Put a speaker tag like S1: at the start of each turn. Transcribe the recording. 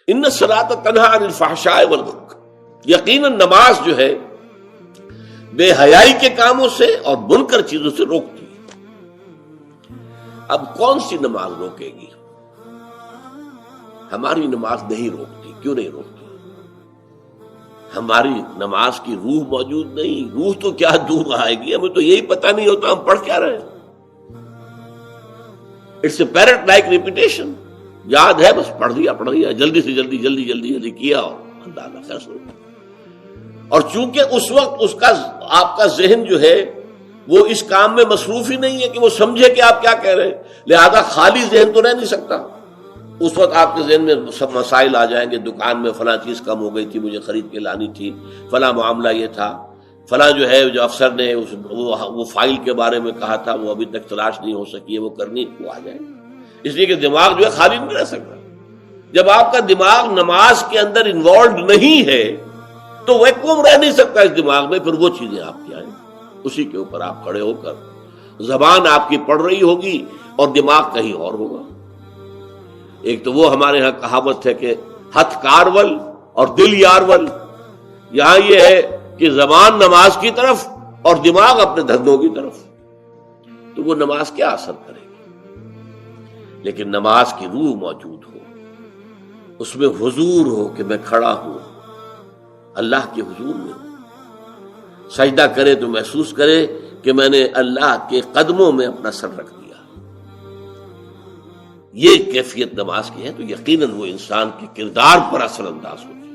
S1: ان الصلاۃ تنہی عن الفحشاء والمنکر، یقیناً نماز جو ہے بے حیائی کے کاموں سے اور منکر چیزوں سے روکتی ہے۔ اب کون سی نماز روکے گی؟ ہماری نماز نہیں روکتی۔ کیوں نہیں روکتی؟ ہماری نماز کی روح موجود نہیں۔ روح تو کیا دور آئے گی، ہمیں تو یہی پتہ نہیں ہوتا ہم پڑھ کیا رہے ہیں۔ It's a parrot like repetition, یاد ہے بس پڑھ دیا جلدی سے جلدی کیا اور اندازہ خیص ہو گیا۔ اور چونکہ اس وقت اس کا آپ کا ذہن جو ہے وہ اس کام میں مصروف ہی نہیں ہے کہ وہ سمجھے کہ آپ کیا کہہ رہے ہیں، لہذا خالی ذہن تو رہ نہیں سکتا۔ اس وقت آپ کے ذہن میں سب مسائل آ جائیں گے، دکان میں فلاں چیز کم ہو گئی تھی، مجھے خرید کے لانی تھی، فلاں معاملہ یہ تھا، فلاں جو ہے جو افسر نے وہ فائل کے بارے میں کہا تھا وہ ابھی تک تلاش نہیں ہو سکی ہے، وہ کرنی، وہ آ جائے۔ اس لیے کہ دماغ جو ہے خالی نہیں رہ سکتا۔ جب آپ کا دماغ نماز کے اندر انوالوڈ نہیں ہے تو ویکوم رہ نہیں سکتا اس دماغ میں، پھر وہ چیزیں آپ کی آئیں، اسی کے اوپر آپ کھڑے ہو کر زبان آپ کی پڑھ رہی ہوگی اور دماغ کہیں اور ہوگا۔ ایک تو وہ ہمارے ہاں کہاوت ہے کہ ہتھ کارول اور دل یارول، یہاں یہ ہے کہ زبان نماز کی طرف اور دماغ اپنے دھندوں کی طرف، تو وہ نماز کیا اثر کرے گی؟ لیکن نماز کی روح موجود ہو، اس میں حضور ہو کہ میں کھڑا ہوں اللہ کے حضور میں ہوں، سجدہ کرے تو محسوس کرے کہ میں نے اللہ کے قدموں میں اپنا سر رکھ دیا۔ یہ کیفیت نماز کی ہے تو یقیناً وہ انسان کے کردار پر اثر انداز ہوتی ہے۔